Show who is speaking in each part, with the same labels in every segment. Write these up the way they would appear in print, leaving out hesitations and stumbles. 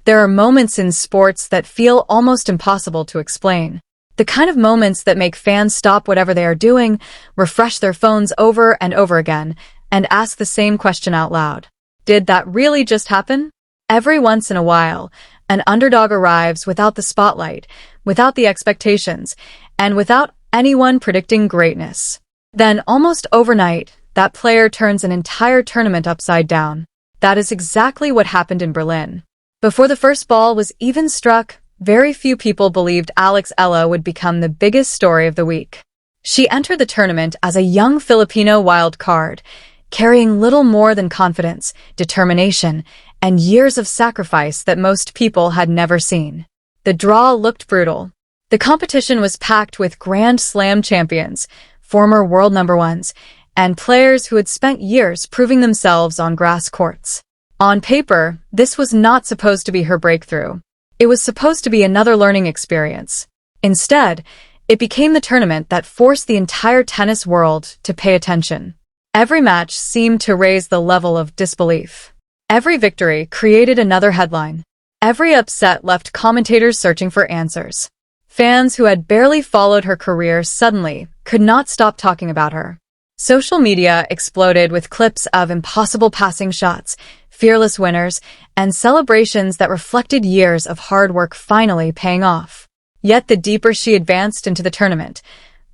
Speaker 1: There are moments in sports that feel almost impossible to explain. The kind of moments that make fans stop whatever they are doing, refresh their phones over and over again, and ask the same question out loud. Did that really just happen? Every once in a while, an underdog arrives without the spotlight, without the expectations, and without anyone predicting greatness. Then, almost overnight, that player turns an entire tournament upside down. That is exactly what happened in Berlin. Before the first ball was even struck, very few people believed Alex Eala would become the biggest story of the week. She entered the tournament as a young Filipino wild card, carrying little more than confidence, determination, and years of sacrifice that most people had never seen. The draw looked brutal. The competition was packed with Grand Slam champions, former world number ones, and players who had spent years proving themselves on grass courts. On paper, this was not supposed to be her breakthrough. It was supposed to be another learning experience. Instead, it became the tournament that forced the entire tennis world to pay attention. Every match seemed to raise the level of disbelief. Every victory created another headline. Every upset left commentators searching for answers. Fans who had barely followed her career suddenly could not stop talking about her. Social media exploded with clips of impossible passing shots, fearless winners, and celebrations that reflected years of hard work finally paying off. Yet the deeper she advanced into the tournament,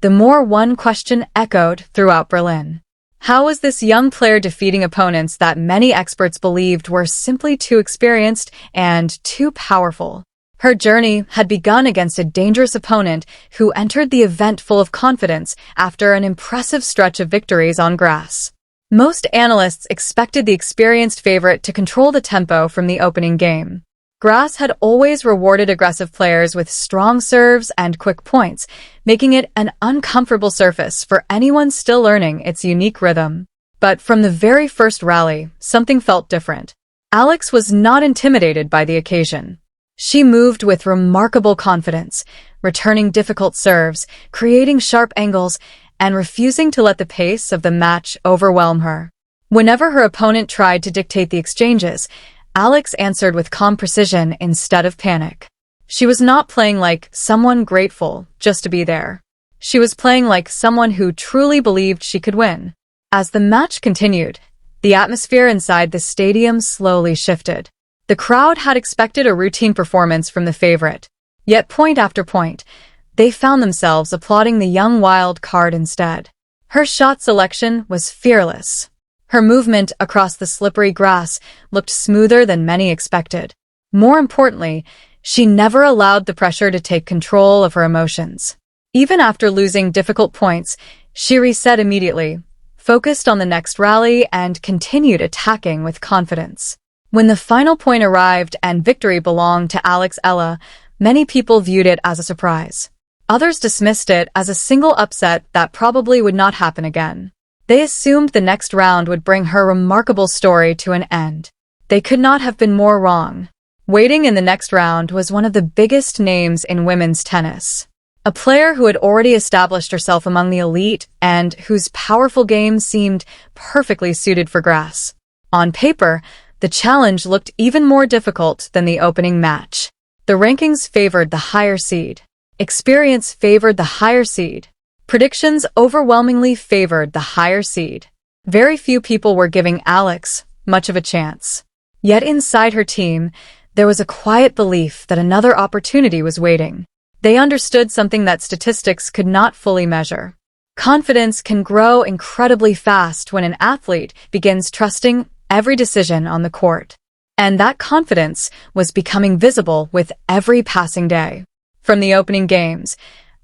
Speaker 1: the more one question echoed throughout Berlin. How was this young player defeating opponents that many experts believed were simply too experienced and too powerful? Her journey had begun against a dangerous opponent who entered the event full of confidence after an impressive stretch of victories on grass. Most analysts expected the experienced favorite to control the tempo from the opening game. Grass had always rewarded aggressive players with strong serves and quick points, making it an uncomfortable surface for anyone still learning its unique rhythm. But from the very first rally, something felt different. Alex was not intimidated by the occasion. She moved with remarkable confidence, returning difficult serves, creating sharp angles, and refusing to let the pace of the match overwhelm her. Whenever her opponent tried to dictate the exchanges, Alex answered with calm precision instead of panic. She was not playing like someone grateful just to be there. She was playing like someone who truly believed she could win. As the match continued, the atmosphere inside the stadium slowly shifted. The crowd had expected a routine performance from the favorite. Yet point after point, they found themselves applauding the young wild card instead. Her shot selection was fearless. Her movement across the slippery grass looked smoother than many expected. More importantly, she never allowed the pressure to take control of her emotions. Even after losing difficult points, she reset immediately, focused on the next rally, and continued attacking with confidence. When the final point arrived and victory belonged to Alex Eala, many people viewed it as a surprise. Others dismissed it as a single upset that probably would not happen again. They assumed the next round would bring her remarkable story to an end. They could not have been more wrong. Waiting in the next round was one of the biggest names in women's tennis. A player who had already established herself among the elite and whose powerful game seemed perfectly suited for grass. On paper, the challenge looked even more difficult than the opening match. The rankings favored the higher seed. Experience favored the higher seed. Predictions overwhelmingly favored the higher seed. Very few people were giving Alex much of a chance. Yet inside her team, there was a quiet belief that another opportunity was waiting. They understood something that statistics could not fully measure. Confidence can grow incredibly fast when an athlete begins trusting every decision on the court. And that confidence was becoming visible with every passing day. From the opening games,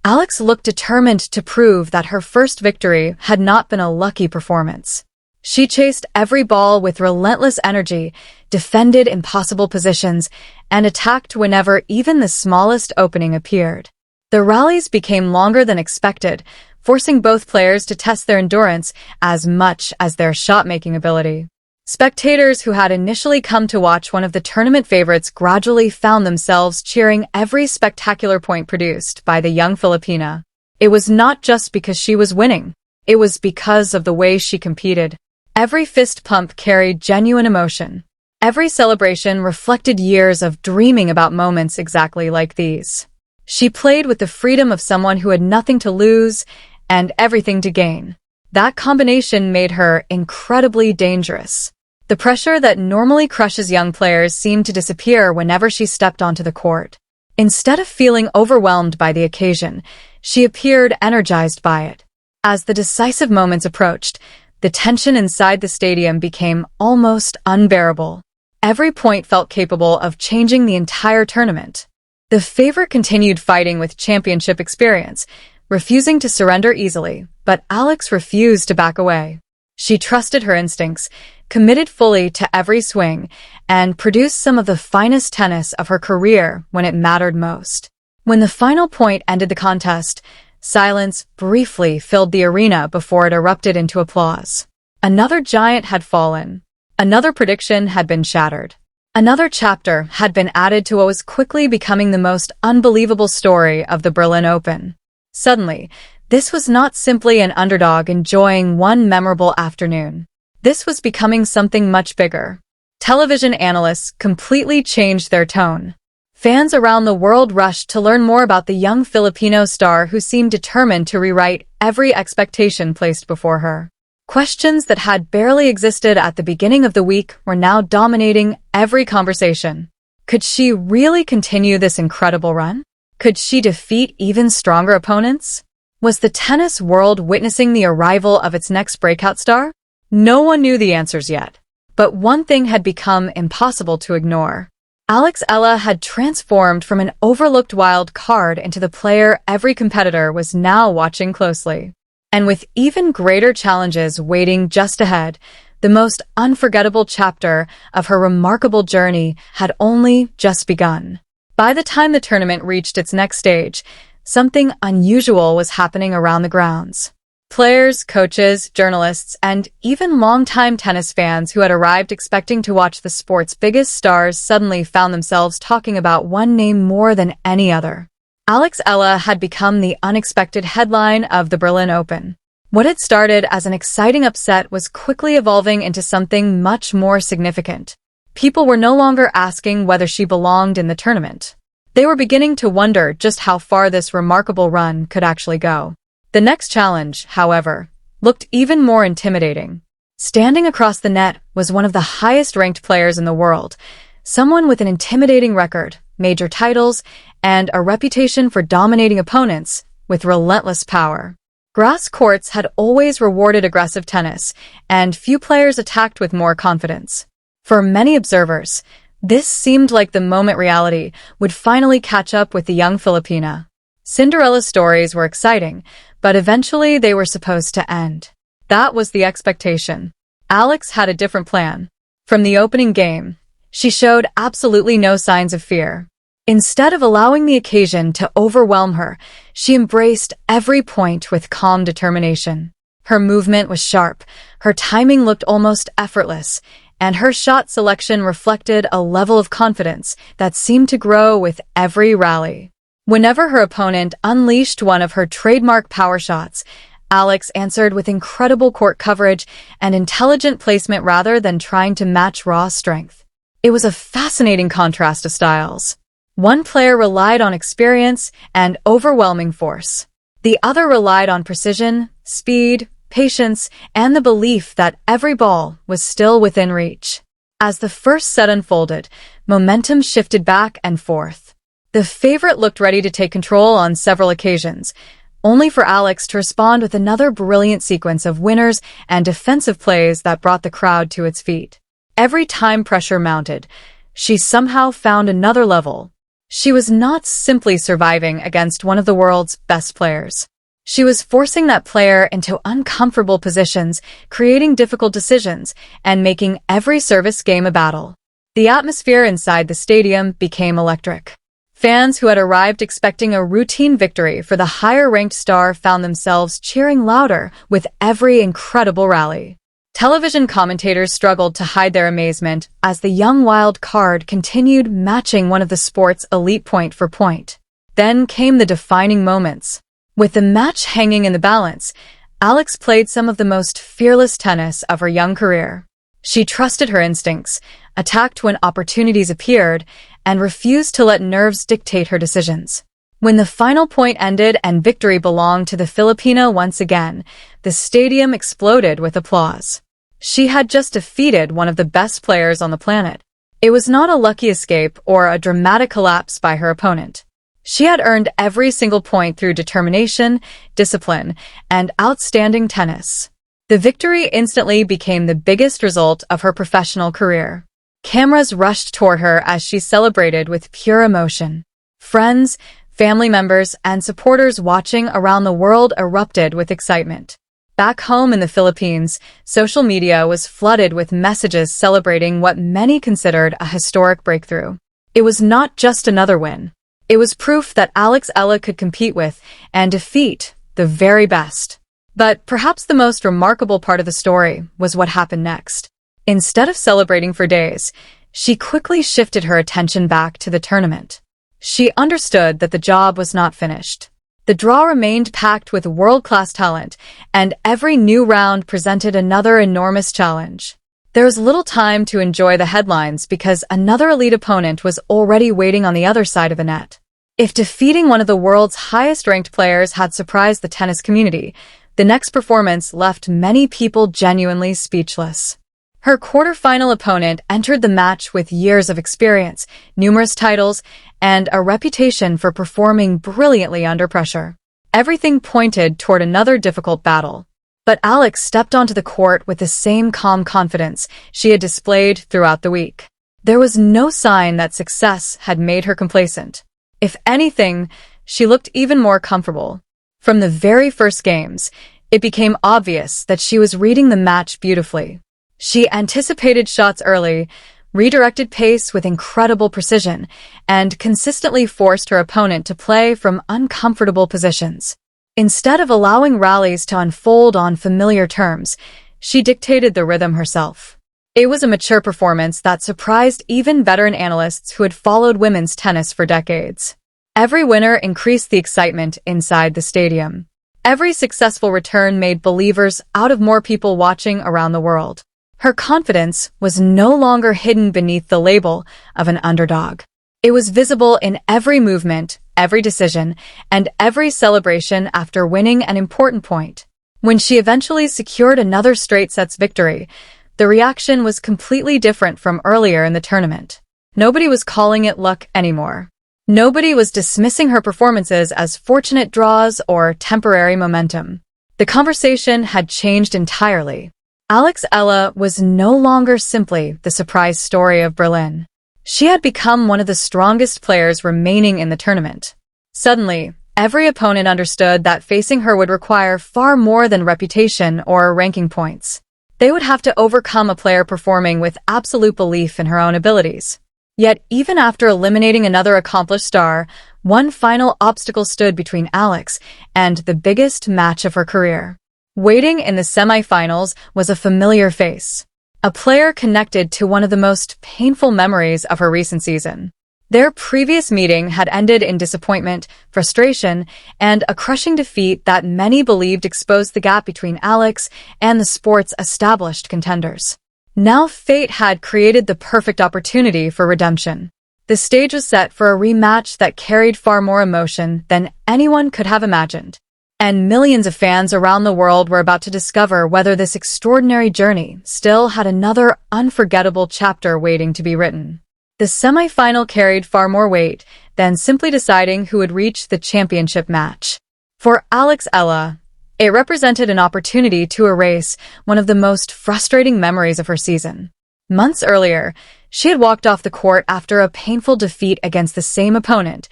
Speaker 1: Alex looked determined to prove that her first victory had not been a lucky performance. She chased every ball with relentless energy, defended impossible positions, and attacked whenever even the smallest opening appeared. The rallies became longer than expected, forcing both players to test their endurance as much as their shot-making ability. Spectators who had initially come to watch one of the tournament favorites gradually found themselves cheering every spectacular point produced by the young Filipina. It was not just because she was winning. It was because of the way she competed. Every fist pump carried genuine emotion. Every celebration reflected years of dreaming about moments exactly like these. She played with the freedom of someone who had nothing to lose and everything to gain. That combination made her incredibly dangerous. The pressure that normally crushes young players seemed to disappear whenever she stepped onto the court. Instead of feeling overwhelmed by the occasion, she appeared energized by it. As the decisive moments approached, the tension inside the stadium became almost unbearable. Every point felt capable of changing the entire tournament. The favorite continued fighting with championship experience, refusing to surrender easily, but Alex refused to back away. She trusted her instincts, committed fully to every swing, and produced some of the finest tennis of her career when it mattered most. When the final point ended the contest, silence briefly filled the arena before it erupted into applause. Another giant had fallen. Another prediction had been shattered. Another chapter had been added to what was quickly becoming the most unbelievable story of the Berlin Open. Suddenly, this was not simply an underdog enjoying one memorable afternoon. This was becoming something much bigger. Television analysts completely changed their tone. Fans around the world rushed to learn more about the young Filipino star who seemed determined to rewrite every expectation placed before her. Questions that had barely existed at the beginning of the week were now dominating every conversation. Could she really continue this incredible run? Could she defeat even stronger opponents? Was the tennis world witnessing the arrival of its next breakout star? No one knew the answers yet. But one thing had become impossible to ignore. Alex Eala had transformed from an overlooked wild card into the player every competitor was now watching closely. And with even greater challenges waiting just ahead, the most unforgettable chapter of her remarkable journey had only just begun. By the time the tournament reached its next stage, something unusual was happening around the grounds. Players, coaches, journalists, and even longtime tennis fans who had arrived expecting to watch the sport's biggest stars suddenly found themselves talking about one name more than any other. Alex Eala had become the unexpected headline of the Berlin Open. What had started as an exciting upset was quickly evolving into something much more significant. People were no longer asking whether she belonged in the tournament. They were beginning to wonder just how far this remarkable run could actually go. The next challenge, however, looked even more intimidating. Standing across the net was one of the highest-ranked players in the world, someone with an intimidating record, major titles, and a reputation for dominating opponents with relentless power. Grass courts had always rewarded aggressive tennis, and few players attacked with more confidence. For many observers, this seemed like the moment reality would finally catch up with the young Filipina. Cinderella stories were exciting, but eventually they were supposed to end. That was the expectation. Alex had a different plan. From the opening game, she showed absolutely no signs of fear. Instead of allowing the occasion to overwhelm her, she embraced every point with calm determination. Her movement was sharp, her timing looked almost effortless, and her shot selection reflected a level of confidence that seemed to grow with every rally. Whenever her opponent unleashed one of her trademark power shots, Alex answered with incredible court coverage and intelligent placement rather than trying to match raw strength. It was a fascinating contrast of styles. One player relied on experience and overwhelming force. The other relied on precision, speed, patience, and the belief that every ball was still within reach. As the first set unfolded, momentum shifted back and forth. The favorite looked ready to take control on several occasions, only for Alex to respond with another brilliant sequence of winners and defensive plays that brought the crowd to its feet. Every time pressure mounted, she somehow found another level. She was not simply surviving against one of the world's best players. She was forcing that player into uncomfortable positions, creating difficult decisions, and making every service game a battle. The atmosphere inside the stadium became electric. Fans who had arrived expecting a routine victory for the higher-ranked star found themselves cheering louder with every incredible rally. Television commentators struggled to hide their amazement as the young wild card continued matching one of the sport's elite point for point. Then came the defining moments. With the match hanging in the balance, Alex played some of the most fearless tennis of her young career. She trusted her instincts, attacked when opportunities appeared, and refused to let nerves dictate her decisions. When the final point ended and victory belonged to the Filipino once again, the stadium exploded with applause. She had just defeated one of the best players on the planet. It was not a lucky escape or a dramatic collapse by her opponent. She had earned every single point through determination, discipline, and outstanding tennis. The victory instantly became the biggest result of her professional career. Cameras rushed toward her as she celebrated with pure emotion. Friends, family members, and supporters watching around the world erupted with excitement. Back home in the Philippines, social media was flooded with messages celebrating what many considered a historic breakthrough. It was not just another win. It was proof that Alex Eala could compete with and defeat the very best. But perhaps the most remarkable part of the story was what happened next. Instead of celebrating for days, she quickly shifted her attention back to the tournament. She understood that the job was not finished. The draw remained packed with world-class talent, and every new round presented another enormous challenge. There was little time to enjoy the headlines because another elite opponent was already waiting on the other side of the net. If defeating one of the world's highest-ranked players had surprised the tennis community, the next performance left many people genuinely speechless. Her quarterfinal opponent entered the match with years of experience, numerous titles, and a reputation for performing brilliantly under pressure. Everything pointed toward another difficult battle. But Alex stepped onto the court with the same calm confidence she had displayed throughout the week. There was no sign that success had made her complacent. If anything, she looked even more comfortable. From the very first games, it became obvious that she was reading the match beautifully. She anticipated shots early, redirected pace with incredible precision, and consistently forced her opponent to play from uncomfortable positions. Instead of allowing rallies to unfold on familiar terms, she dictated the rhythm herself. It was a mature performance that surprised even veteran analysts who had followed women's tennis for decades. Every winner increased the excitement inside the stadium. Every successful return made believers out of more people watching around the world. Her confidence was no longer hidden beneath the label of an underdog. It was visible in every movement, every decision, and every celebration after winning an important point. When she eventually secured another straight sets victory, the reaction was completely different from earlier in the tournament. Nobody was calling it luck anymore. Nobody was dismissing her performances as fortunate draws or temporary momentum. The conversation had changed entirely. Alex Eala was no longer simply the surprise story of Berlin. She had become one of the strongest players remaining in the tournament. Suddenly, every opponent understood that facing her would require far more than reputation or ranking points. They would have to overcome a player performing with absolute belief in her own abilities. Yet, even after eliminating another accomplished star, one final obstacle stood between Alex and the biggest match of her career. Waiting in the semifinals was a familiar face. A player connected to one of the most painful memories of her recent season. Their previous meeting had ended in disappointment, frustration, and a crushing defeat that many believed exposed the gap between Alex and the sport's established contenders. Now fate had created the perfect opportunity for redemption. The stage was set for a rematch that carried far more emotion than anyone could have imagined. And millions of fans around the world were about to discover whether this extraordinary journey still had another unforgettable chapter waiting to be written. The semifinal carried far more weight than simply deciding who would reach the championship match. For Alex Eala, it represented an opportunity to erase one of the most frustrating memories of her season. Months earlier, she had walked off the court after a painful defeat against the same opponent,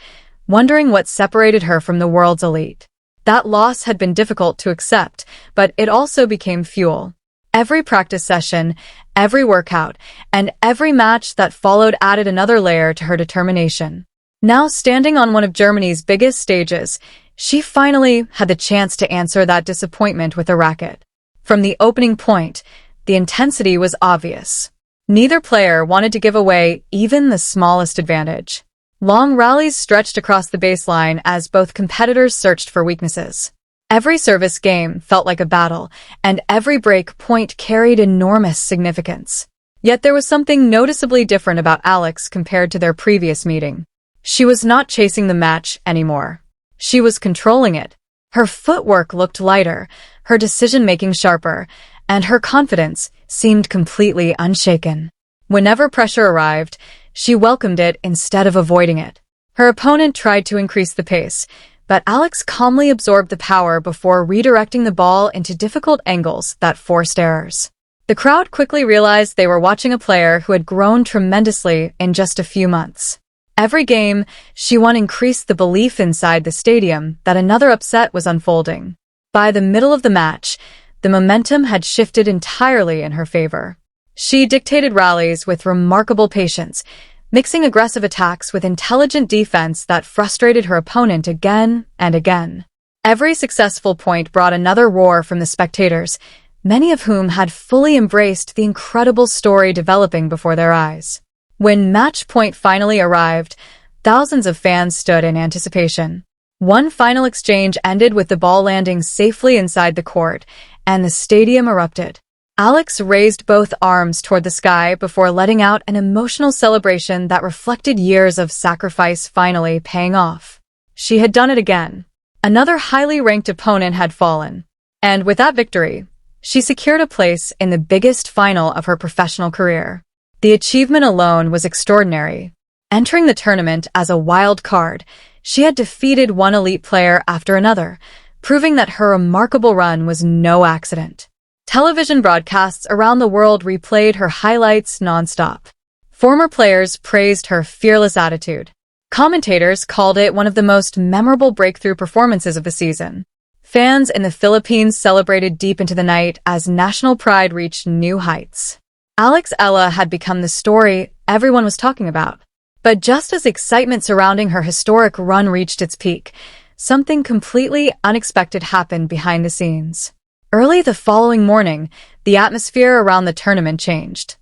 Speaker 1: wondering what separated her from the world's elite. That loss had been difficult to accept, but it also became fuel. Every practice session, every workout, and every match that followed added another layer to her determination. Now standing on one of Germany's biggest stages, she finally had the chance to answer that disappointment with a racket. From the opening point, the intensity was obvious. Neither player wanted to give away even the smallest advantage. Long rallies stretched across the baseline as both competitors searched for weaknesses. Every service game felt like a battle, and every break point carried enormous significance. Yet there was something noticeably different about Alex compared to their previous meeting. She was not chasing the match anymore. She was controlling it. Her footwork looked lighter, her decision-making sharper, and her confidence seemed completely unshaken. Whenever pressure arrived, she welcomed it instead of avoiding it. Her opponent tried to increase the pace, but Alex calmly absorbed the power before redirecting the ball into difficult angles that forced errors. The crowd quickly realized they were watching a player who had grown tremendously in just a few months. Every game she won increased the belief inside the stadium that another upset was unfolding. By the middle of the match, the momentum had shifted entirely in her favor. She dictated rallies with remarkable patience, mixing aggressive attacks with intelligent defense that frustrated her opponent again and again. Every successful point brought another roar from the spectators, many of whom had fully embraced the incredible story developing before their eyes. When match point finally arrived, thousands of fans stood in anticipation. One final exchange ended with the ball landing safely inside the court, and the stadium erupted. Alex raised both arms toward the sky before letting out an emotional celebration that reflected years of sacrifice finally paying off. She had done it again. Another highly ranked opponent had fallen. And with that victory, she secured a place in the biggest final of her professional career. The achievement alone was extraordinary. Entering the tournament as a wild card, she had defeated one elite player after another, proving that her remarkable run was no accident. Television broadcasts around the world replayed her highlights nonstop. Former players praised her fearless attitude. Commentators called it one of the most memorable breakthrough performances of the season. Fans in the Philippines celebrated deep into the night as national pride reached new heights. Alex Eala had become the story everyone was talking about. But just as excitement surrounding her historic run reached its peak, something completely unexpected happened behind the scenes. Early the following morning, the atmosphere around the tournament changed.